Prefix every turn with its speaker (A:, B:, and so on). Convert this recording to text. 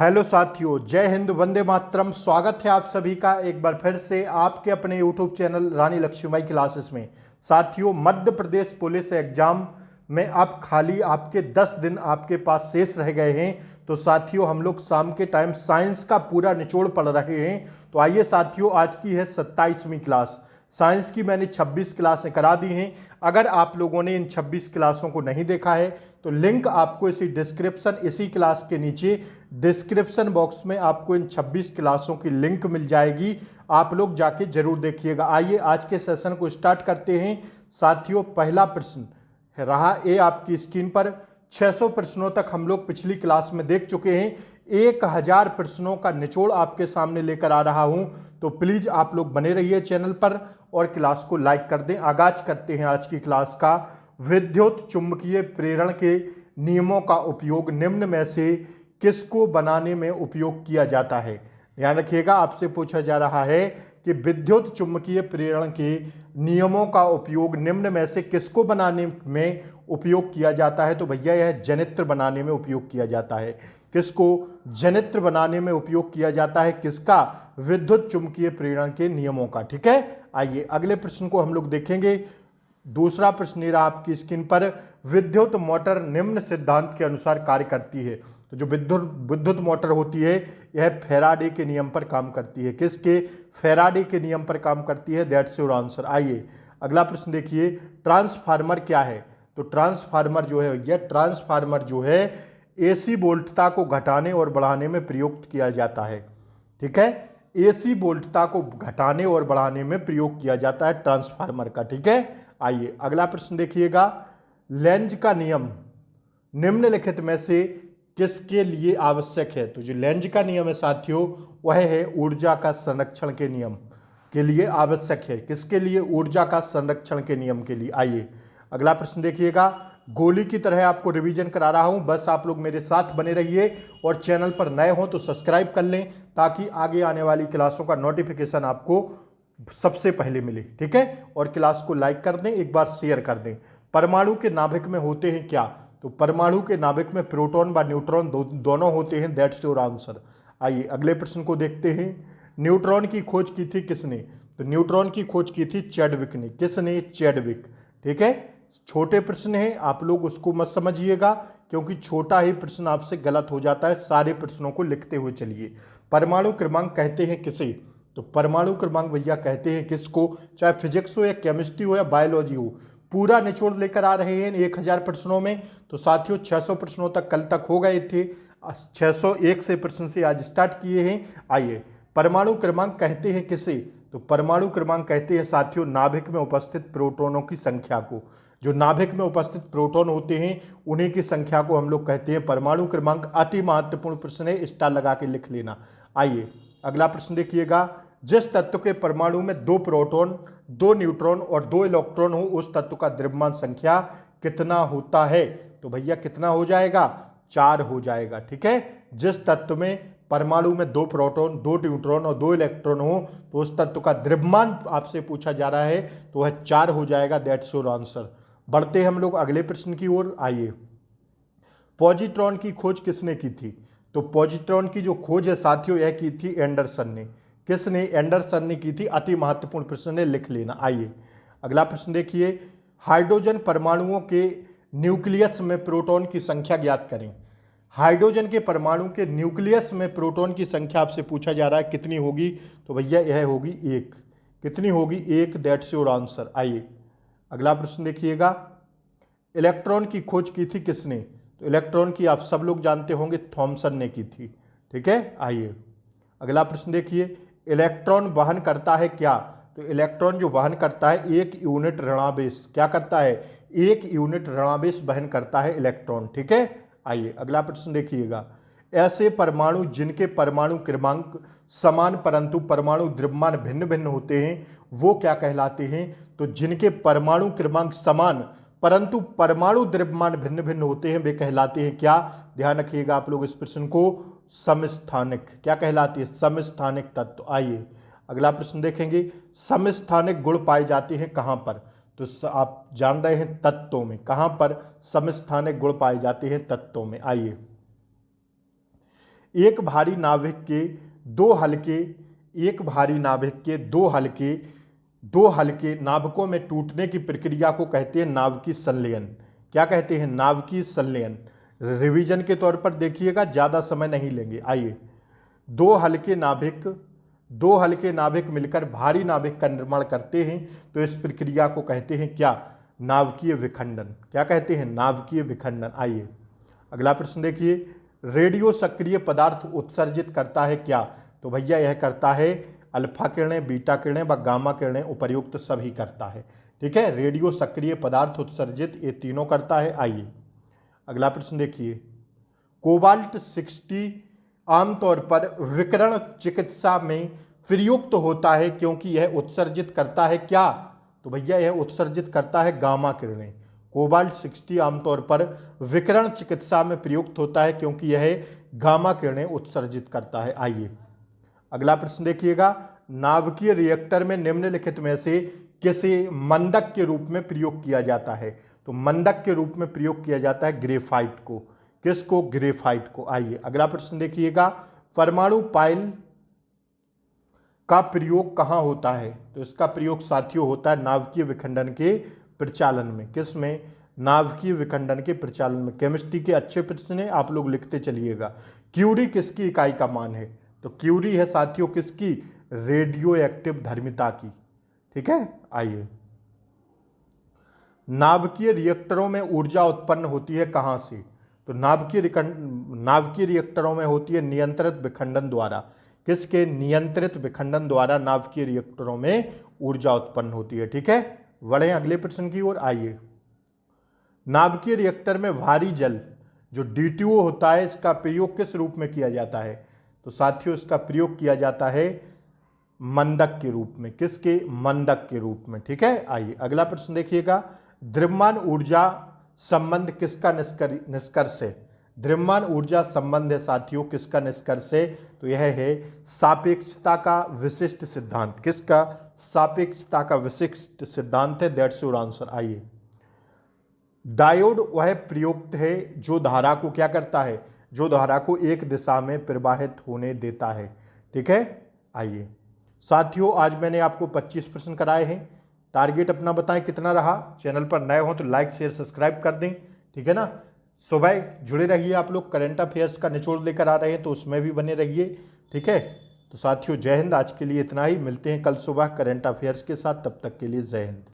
A: Hello साथियों, जय हिंद, वंदे मातरम। स्वागत है आप सभी का एक बार फिर से आपके अपने यूट्यूब चैनल रानी लक्ष्मीबाई क्लासेस में। साथियों, मध्य प्रदेश पुलिस एग्जाम में अब खाली आपके 10 दिन आपके पास शेष रह गए हैं। तो साथियों, हम लोग शाम के टाइम साइंस का पूरा निचोड़ पढ़ रहे हैं। तो आइए साथियों, आज की है 27वीं क्लास। साइंस की मैंने 26 क्लासें करा दी हैं। अगर आप लोगों ने इन 26 क्लासों को नहीं देखा है तो लिंक आपको इसी क्लास के नीचे डिस्क्रिप्शन बॉक्स में आपको इन 26 क्लासों की लिंक मिल जाएगी। आप लोग जाके जरूर देखिएगा। आइए आज के सेशन को स्टार्ट करते हैं। साथियों, पहला प्रश्न रहा ए आपकी स्क्रीन पर। 600 प्रश्नों तक हम लोग पिछली क्लास में देख चुके हैं। 1000 प्रश्नों का निचोड़ आपके सामने लेकर आ रहा हूं। तो प्लीज आप लोग बने रहिए चैनल पर और क्लास को लाइक कर दें। आगाज करते हैं आज की क्लास का। विद्युत चुंबकीय प्रेरण के नियमों का उपयोग निम्न में से किसको बनाने में उपयोग किया जाता है। ध्यान रखिएगा, आपसे पूछा जा रहा है कि विद्युत चुंबकीय प्रेरण के नियमों का उपयोग निम्न में से किसको बनाने में उपयोग किया जाता है। तो भैया यह जनित्र बनाने में उपयोग किया जाता है। किसको जनित्र बनाने में उपयोग किया जाता है? किसका? विद्युत चुंबकीय प्रेरण के नियमों का। ठीक है, आइए अगले प्रश्न को हम लोग देखेंगे। दूसरा प्रश्न रहा आपकी स्क्रीन पर। विद्युत मोटर निम्न सिद्धांत के अनुसार कार्य करती है। तो जो विद्युत मोटर होती है यह फैराडे के नियम पर काम करती है। किसके? फैराडे के नियम पर काम करती है। That's your answer. आइए अगला प्रश्न देखिए। ट्रांसफार्मर क्या है? तो ट्रांसफार्मर जो है, यह ट्रांसफार्मर जो है एसी वोल्टता को घटाने और बढ़ाने में प्रयुक्त किया जाता है। ठीक है, एसी वोल्टता को घटाने और बढ़ाने में प्रयोग किया जाता है ट्रांसफार्मर का। ठीक है, आइए अगला प्रश्न देखिएगा। लेंज का नियम निम्नलिखित में से किसके लिए आवश्यक है? तो जो लेंज का नियम है साथियों, वह है ऊर्जा का संरक्षण के नियम के लिए आवश्यक है। किसके लिए? ऊर्जा का संरक्षण के नियम के लिए। आइए अगला प्रश्न देखिएगा। गोली की तरह आपको रिवीजन करा रहा हूं, बस आप लोग मेरे साथ बने रहिए और चैनल पर नए हो तो सब्सक्राइब कर लें ताकि आगे आने वाली क्लासों का नोटिफिकेशन आपको सबसे पहले मिले। ठीक है, और क्लास को लाइक कर दें, एक बार शेयर कर दें। परमाणु के नाभिक में होते हैं क्या? तो परमाणु के नाभिक में प्रोटॉन व न्यूट्रॉन दोनों होते हैं। That's your answer. आइए अगले प्रश्न को देखते हैं। न्यूट्रॉन की खोज की थी किसने? तो न्यूट्रॉन की खोज की थी चैडविक ने। किसने? चैडविक। ठीक है, छोटे प्रश्न है, आप लोग उसको मत समझिएगा क्योंकि छोटा ही प्रश्न आपसे गलत हो जाता है। सारे प्रश्नों को लिखते हुए चलिए। परमाणु क्रमांक कहते हैं किसे? तो परमाणु क्रमांक भैया कहते हैं किसको? चाहे फिजिक्स हो या केमिस्ट्री हो या बायोलॉजी हो, पूरा निचोड़ लेकर आ रहे हैं 1000 प्रश्नों में। तो साथियों 600 प्रश्नों तक कल तक हो गए थे। 601 से प्रश्न से आज स्टार्ट किए हैं। आइए, परमाणु क्रमांक कहते हैं किसे? तो परमाणु क्रमांक कहते हैं साथियों नाभिक में उपस्थित प्रोटॉनों की संख्या को। जो नाभिक में उपस्थित प्रोटॉन होते हैं उन्हीं की संख्या को हम लोग कहते हैं परमाणु क्रमांक। अति महत्वपूर्ण प्रश्न है, स्टार लगा के लिख लेना। आइए अगला प्रश्न देखिएगा। जिस तत्व के परमाणु में 2 प्रोटॉन, 2 न्यूट्रॉन और 2 इलेक्ट्रॉन हो उस तत्व का द्रव्यमान संख्या कितना होता है? तो भैया कितना हो जाएगा? 4 हो जाएगा। ठीक है, जिस तत्व में परमाणु में 2 प्रोटॉन, 2 न्यूट्रॉन और 2 इलेक्ट्रॉन हो तो उस तत्व का द्रव्यमान आपसे पूछा जा रहा है तो वह 4 हो जाएगा। That's your answer. बढ़ते हैं हम लोग अगले प्रश्न की ओर। आइए, पॉजिट्रॉन की खोज किसने की थी? तो पॉजिट्रॉन की जो खोज है साथियों यह की थी एंडरसन ने। किसने? एंडरसन ने की थी। अति महत्वपूर्ण प्रश्न है, लिख लेना। आइए अगला प्रश्न देखिए। हाइड्रोजन परमाणुओं के न्यूक्लियस में प्रोटॉन की संख्या ज्ञात करें। हाइड्रोजन के परमाणु के न्यूक्लियस में प्रोटॉन की संख्या आपसे पूछा जा रहा है कितनी होगी? तो भैया यह होगी 1। कितनी होगी? 1। That's your answer. आइए अगला प्रश्न देखिएगा। इलेक्ट्रॉन की खोज की थी किसने? तो इलेक्ट्रॉन की आप सब लोग जानते होंगे, थॉमसन ने की थी। ठीक है, आइए अगला प्रश्न देखिए। इलेक्ट्रॉन वहन करता है क्या? तो इलेक्ट्रॉन जो वहन करता है 1 यूनिट ऋणावेश। क्या करता है? 1 यूनिट ऋणावेश वहन करता है इलेक्ट्रॉन। ठीक है, आइए अगला प्रश्न देखिएगा। ऐसे परमाणु जिनके परमाणु क्रमांक समान परंतु परमाणु द्रव्यमान भिन्न भिन्न होते हैं वो क्या कहलाते हैं? तो जिनके परमाणु क्रमांक समान परंतु परमाणु द्रव्यमान भिन्न भिन्न होते हैं वे कहलाते हैं क्या? ध्यान रखिएगा आप लोग इस प्रश्न को। समस्थानिक। क्या कहलाती है? समस्थानिक तत्व। आइए अगला प्रश्न देखेंगे। समस्थानिक गुण पाए जाते हैं कहां पर? तो आप जान रहे हैं तत्वों में। कहां पर समस्थानिक गुण पाए जाते हैं? तत्वों में। आइए एक भारी नाभिक के दो हल्के एक भारी नाभिक के दो हल्के नाभिकों में टूटने की प्रक्रिया को कहते हैं नाभिकीय संलयन। क्या कहते हैं? नाभिकीय संलयन। रिवीजन के तौर पर देखिएगा, ज़्यादा समय नहीं लेंगे। आइए, दो हल्के नाभिक मिलकर भारी नाभिक का निर्माण करते हैं, तो इस प्रक्रिया को कहते हैं क्या? नाभिकीय विखंडन। क्या कहते हैं? नाभिकीय विखंडन। आइए अगला प्रश्न देखिए, रेडियो सक्रिय पदार्थ उत्सर्जित करता है क्या? तो भैया यह करता है अल्फा किरणें, बीटा किरणें व गामा किरणें, उपर्युक्त सभी करता है। ठीक है, रेडियो सक्रिय पदार्थ उत्सर्जित ये तीनों करता है। आइए अगला प्रश्न देखिए, कोबाल्ट 60 आमतौर पर विकिरण चिकित्सा में प्रयुक्त होता है क्योंकि यह उत्सर्जित करता है क्या? तो भैया यह उत्सर्जित करता है गामा किरणें। कोबाल्ट 60 आमतौर पर विकिरण चिकित्सा में प्रयुक्त होता है क्योंकि यह गामा किरणें उत्सर्जित करता है। आइए अगला प्रश्न देखिएगा, नाभिकीय रिएक्टर में निम्नलिखित में से किसे मंदक के रूप में प्रयोग किया जाता है? तो मंदक के रूप में प्रयोग किया जाता है ग्रेफाइट को। किसको? ग्रेफाइट को। आइए अगला प्रश्न देखिएगा, परमाणु पाइल का प्रयोग कहाँ होता है? तो इसका प्रयोग साथियों होता है नाभिकीय विखंडन के प्रचालन में। किस में? नाभिकीय विखंडन के प्रचालन में। केमिस्ट्री के अच्छे प्रश्न हैं, आप लोग लिखते चलिएगा। क्यूरी किसकी इकाई का मान है? तो क्यूरी है साथियों किसकी? रेडियो एक्टिव धर्मिता की। ठीक है, आइए, नाभिकीय रिएक्टरों में ऊर्जा उत्पन्न होती है कहां से? तो नाभिकीय रिएक्टरों में होती है नियंत्रित विखंडन द्वारा। किसके? नियंत्रित विखंडन द्वारा नाभिकीय रिएक्टरों में ऊर्जा उत्पन्न होती है। ठीक है, बढ़े अगले प्रश्न की ओर। आइए, नाभिकीय रिएक्टर में भारी जल जो D2O होता है, इसका प्रयोग किस रूप में किया जाता है? तो साथियों इसका प्रयोग किया जाता है मंदक के रूप में। किसके? मंदक के रूप में। ठीक है, आइए अगला प्रश्न देखिएगा, द्रव्यमान ऊर्जा संबंध किसका निष्कर्ष है? द्रव्यमान ऊर्जा संबंध है साथियों किसका निष्कर्ष है? तो यह है सापेक्षता का विशिष्ट सिद्धांत। किसका? सापेक्षता का विशिष्ट सिद्धांत है। That's your answer. आइए, डायोड वह प्रयुक्त है जो धारा को क्या करता है? जो धारा को एक दिशा में प्रवाहित होने देता है। ठीक है, आइए साथियों, आज मैंने आपको 25 प्रश्न कराए हैं। टारगेट अपना बताएं कितना रहा। चैनल पर नए हो तो लाइक शेयर सब्सक्राइब कर दें। ठीक है ना, सुबह जुड़े रहिए। आप लोग करंट अफेयर्स का निचोड़ लेकर आ रहे हैं तो उसमें भी बने रहिए। ठीक है, तो साथियों जय हिंद। आज के लिए इतना ही, मिलते हैं कल सुबह करंट अफेयर्स के साथ। तब तक के लिए जय हिंद।